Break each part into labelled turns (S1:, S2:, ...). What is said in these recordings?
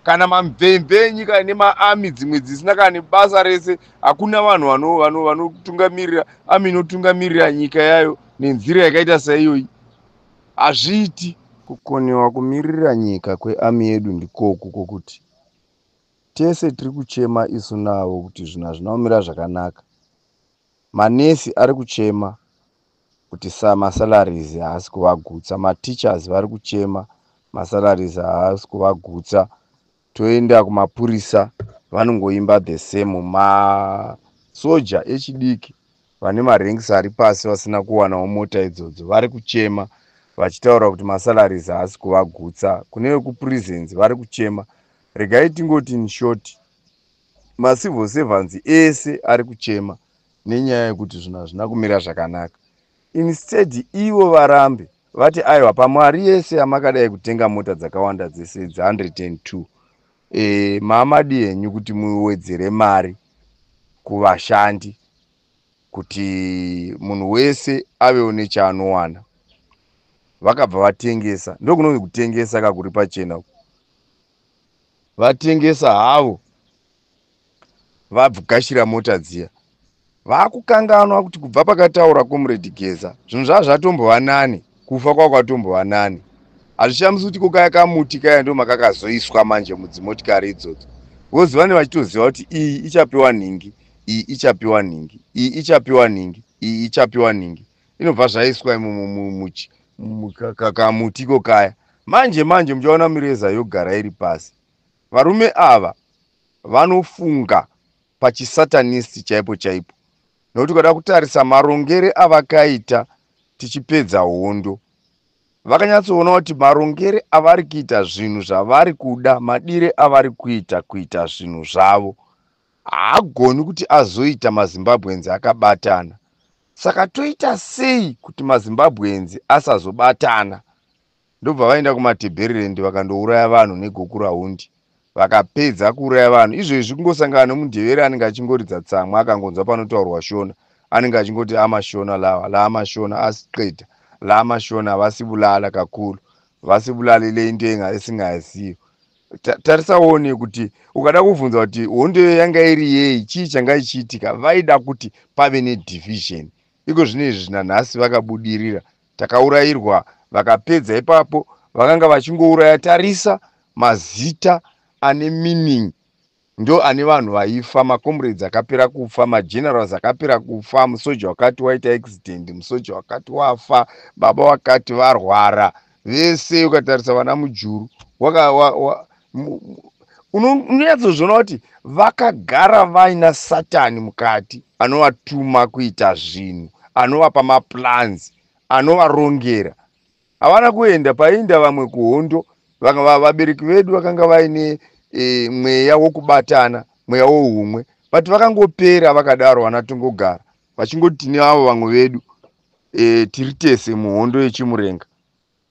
S1: kana mamvemve enyika nemaami dzimwe dzisina kana basa rese. Hakuna vanhu vanotungamirira ami inotungamirira nyika yayo nenzira yakaita saiyoyi. Hazviiti. Kukoniwa kumirira nyika kweami yedu ndikoku kokuti tese tiri kuchema isu navo kuti zvinhu hazvina kumira zvakanaka. Manesi ari kuchema kuti masalaries haasi kuvagutsa. Matichers vari kuchema masalaries haasi kuvagutsa. Toenda kumapurisa vanongoimba the same. Masoja echidiki vane maranks ari pasi vasina kuwanawo mota idzodzo vari kuchema vachitaura kuti masalaries haasi kuvagutsa. Kune vekuprisons vari kuchema. Regai tingoti in short, macivil servants ese ari kuchema nenyaya yekuti zvinhu hazvina kumira zvakanaka. Instead ivo varambe vati aiwa pamari yese amakadai kutenga mota dzakawanda dzese dza102 maamadi henyu kuti muwedzere mari kuvashandi kuti munhu wese avewo nechaanowana. Vakabva vatengesa. Ndokunonzi kutengesa kakuri pachena uku. Vatengesa havo vabvugashira mota dziya. Vakukanganwa kuti kubva pakataura Comrade Geza zvinhu zvava zvatombova nani. Kufa kwako kwatombova nani. Hazvishamisi kuti kokaya kamuti kaya ndo makakazoiswa manje mudzimotikari idzodzo. Vozi vane vachitoziva kuti iyi ichapiwa nhingi, iyi ichapiwa nhingi, iyi ichapiwa nhingi, iyi ichapiwa nhingi. Inobva zvaiswa kamuti kokaya. Manje muchaona mireza yogara iri pasi. Varume ava vanofunga pachisatanisti chaipo chaipo. Nokuti ukada kutarisa marongere avakaita tichipedza hondo, vakanyatsoona kuti marongere avari kuita zvinhu zvavari kuda, madire avari kuita zvinhu zvavo, haagoni kuti azoita maZimbabweans akabatana. Saka toita sei kuti maZimbabweans asazobatana? Ndobva vaenda kumaTebheriland vakandouraya vanhu neGokuraundi. Vakapedza kuuraya vanhu. Izvezvi kungosangana nomundevere anenge achingoridza tsamwa akangonzwa panotaurwa Shona. Anenge achingoti amashona lawa, la amashona asiqeda, la amashona vasibulala kakulu, vasibulalile ndenga esingazivi. Tarisaone kuti ukada kuvunza kuti hondo yanga iri yei, chii changa ichiitika, vaida kuti pave nedivision. Iko zvinezvi nanhasi vakabudirira. Takaurayirwa, vakapedza ipapo, vakanga vachingouraya. Tarisa mazita ane meaning ndo ane vanhu vaifa, macomrades akapera kufa, magenerals akapera kufa, musoja wakati waita accident, musoja wakati wafa, baba wakati varwara, vese ukatarisa vana mujuru unonyatsozviona kuti vakagara vaina Satani mukati anovatuma kuita zvinhu, anovapa maplans, anovarongera. Havana kuenda painda vamwe kuhondo. Vabereki vedu vakanga vaine mweya wokubatana, mweya wohumwe, but vakangopera vakadaro vanatongogara vachingoti tine avo vamwe vedu tiri tese muhondo yechimurenga.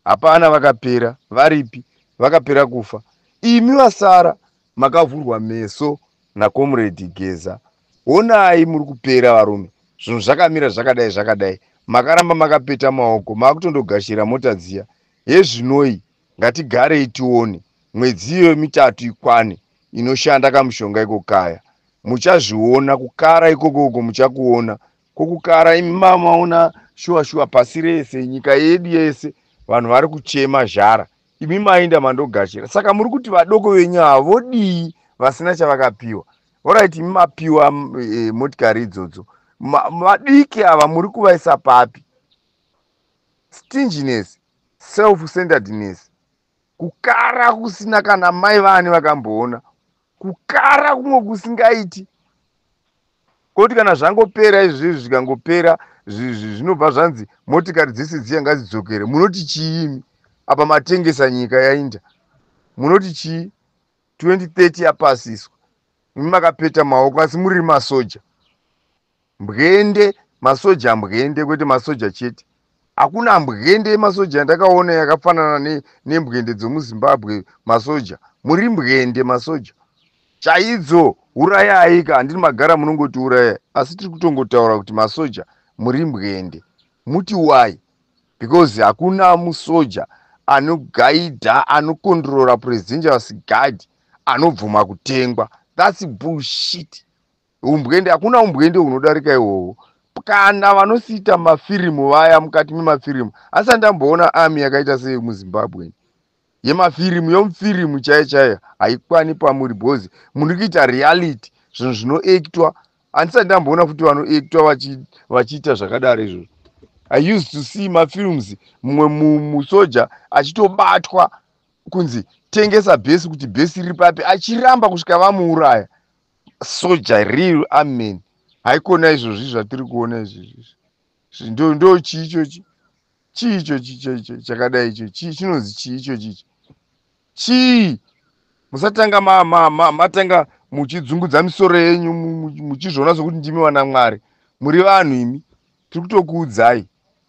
S1: Hapana, vakapera. Varipi? Vakapera kufa. Imi vasara makavhurwa meso naComrade Geza. Honai muri kupera varume. Zvinhu zvakamira zvakadai. Makaramba makapeta maoko, makutondogashira mota dziya. Hezvinoi ngatigarei tione mwedzi iyo 3 ikwane inoshanda kamushonga ikokaya. Muchazviona kukara ikoko muchakuona. Kokukara imi maona shuwa pasi rese, nyika yedu yese vanhu vari kuchema zhara. Imi mainda mandogashira. Saka muri kuti vadoko venyu havodii vasina chavakapiwa. Alright, imi mapiwa motikari idzodzo. Madiki ava muri kuvaisa papi? Stinginess, self-centeredness, kukara kusina kana mai vane vakamboona, kukara kumwe kusingaiti. Kuti kana zvangopera izvi zvikangopera zvinobva zvanzi motikari dzese dziya ngadzidzokere. Munoti chiimi? Apa matengesa nyika yainda. Munoti chii? 2030 yapasiswa. Imi makapeta maoko asi muri masoja. Mbwende, masoja mbwende, kwete masoja chete. Hakuna mbwende masoja ndakaona yakafanana nembwende dzomuZimbabwe masoja. Muri mbwende masoja chaidzo. Urayai ka, handini magara munongoti uraya, asi tiri kutongotaura kuti masoja muri mbwende. Muti why? Because hakuna musoja anogaidha, anokontrora presidential guard anobvuma kutengwa. That's bullshit. Umbwende, hakuna umbwende unodarika ihwohwo. Kana vanosita mafirimu vaya mukati memafirimu, asi ndamboona army yakaita sei muZimbabwe yemafirimu, yomufirimu chaiyo chaiyo haikwani pamuri bhozi muri kuita reality, zvinhu zvinoektwa. Handisati ndamboona futi vanoektwa vachiita zvakadaro izvozvo. I used to see mafilms, mumwe musoja achitobatwa kunzi tengesa bhesi, kuti bhesi riri papi, achiramba kusvika vamuuraya. Soja real amen. Haikona izvozvi zvatiri kuona izvozvi. Ndo chii ichochi? Chii ichochi chakadai ichochi? Chinonzi chii ichochi? Chii? Musatanga matanga muchidzungudza misoro yenyu muchizviona sokuti ndimi wana Mwari. Muri vanhu imi. Tiri kutokuudzai.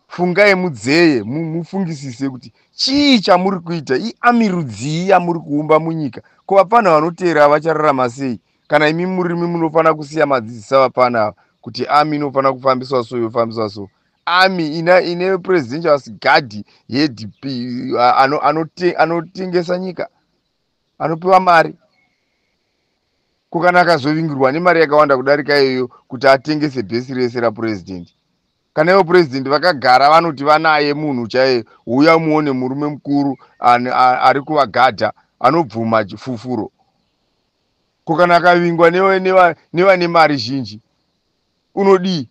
S1: Fungai mudzeye, mufungisise kuti chii chamuri kuita, iamirudzii yamuri kuumba munyika. Ko vapana vanotera vachararama sei? Kana imi murimi munofana kusiya madzidzisa vapana kuti army inofana kufambiswa so yofambiswa so. Army ine presidential guard yeDP anotengesa nyika, anopiwa mari. Kukana akazovingirwa nemari yakawanda kudarika iyoyo kuti atengese bhesi rese rapresident. Kana ivo president vakagara vanoti vanaye munhu chaiye, uya muone murume mukuru ari kuvagadha anobvuma chifufuro. Kukana akavingwa nevane mari zhinji, unodii?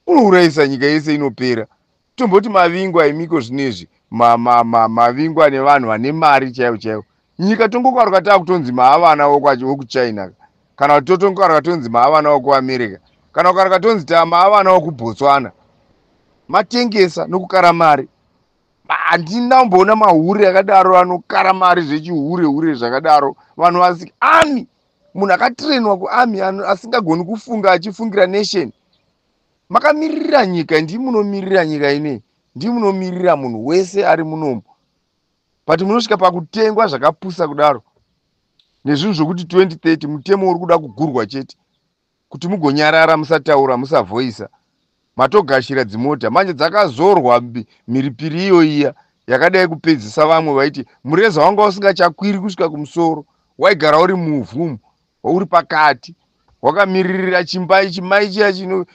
S1: Unourayisa nyika yese inopera. Tomboti mavingwa emiko zvinezvi, mavingwa nevanhu vane mari chaivo chaivo. Nyika tongokaruka takutonzi maavana wokuChina, kana kuti totongokaruka tonzi maavana wokuAmerica, kana kukaruka tonzi maavana wokuBotswana. Matengesa nokukara mari. Handina kumboona mahure akadaro anokara mari zvechihure zvakadaro. Vanhu vasi army, munhu akatrainwa kuarmy asingagoni kufunga achifungira nation. Makamirira nyika, ndii munomirira nyika ine, ndii munomirira munhu wese ari munomu. But munosvika pakutengwa zvakapusa kudaro. Nezvinhu zvokuti 2030 mutemo uri kuda kugurwa chete, kuti mugonyarara, musataura, musavhoisa. Matogashira dzimota, manje dzakazorwa mhiripiri iyo iya yakadai kupedzisa vamwe vaiti mureza wanga usingachakwiri kusvika kumusoro, waigara uri muvhu, uri pakati, wakamiririra chimbai chimai chiya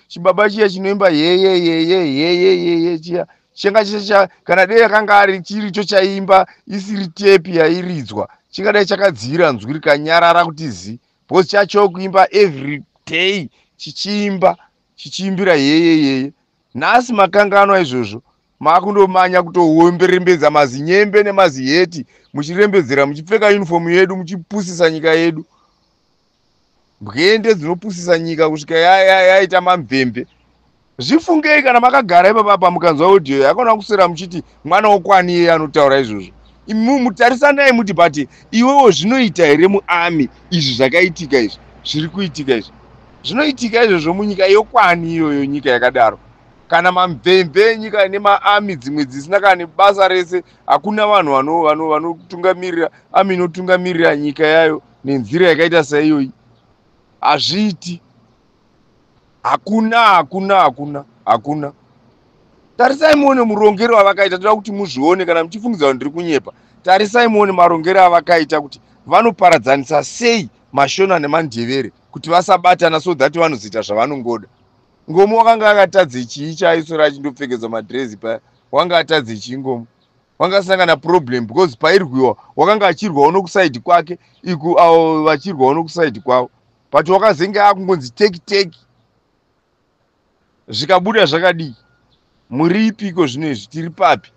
S1: chibaba chiya chinoimba yeye chiya. Chinga kana dei akanga ari chiricho chaimba isiri tepi yairidzwa, chingadai chakadzira nzwi rikanyarara kuti zi, because chacho kuimba every day chichiimbira yeye. Nhasi makangano izvozvo makundomanya kutoomberembedza mazinyembe nemaziheti, muchirembedzera muchipfeka uniform yedu, muchipusisa nyika yedu. Mbwende dzinopusisa nyika kusvika yaita mamvemve. Zvifungei kana makagara ipapa mukanzwa audio yakona kusera muchiti mwana wokwani iye anotaura izvozvo. Mutarisanai muti bati iwewo zvinoita here muarmy izvi zvakaitika izvi zviri kuitika izvi? Zvinoitika izvozvo munyika yokwani iyoyo, nyika yakadaro? Kana mamvemve nyika nemaarmy dzimwe dzisina kana basa rese, hakuna vanhu vanotungamirira army inotungamirira nyika yayo nenzira yakaita saiyoyi. Hazviiti. Hakuna. Tarisai muone murongero wavakaita, toda kuti muzvione kana muchifungidza kuti ndiri kunyepa. Tarisai muone marongero avakaita kuti vanoparadzanisa sei Mashona neMandebere kuti vasabatana so that vanozoita zvavanongoda. Ngomu wakanga akatadze chii chaaisora achindopfekedzwa madrezi paya? Wanga atadze chii Ngomu? Wanga asangana problem because pairwiwa wakanga achirwawo nokusaidi kwake, iku avo vachirwawo nokusaidi kwavo. But wakazenge akungonzi teki. Zvikabuda zvakadii? Muripiko zvino izvi? Tiri papi?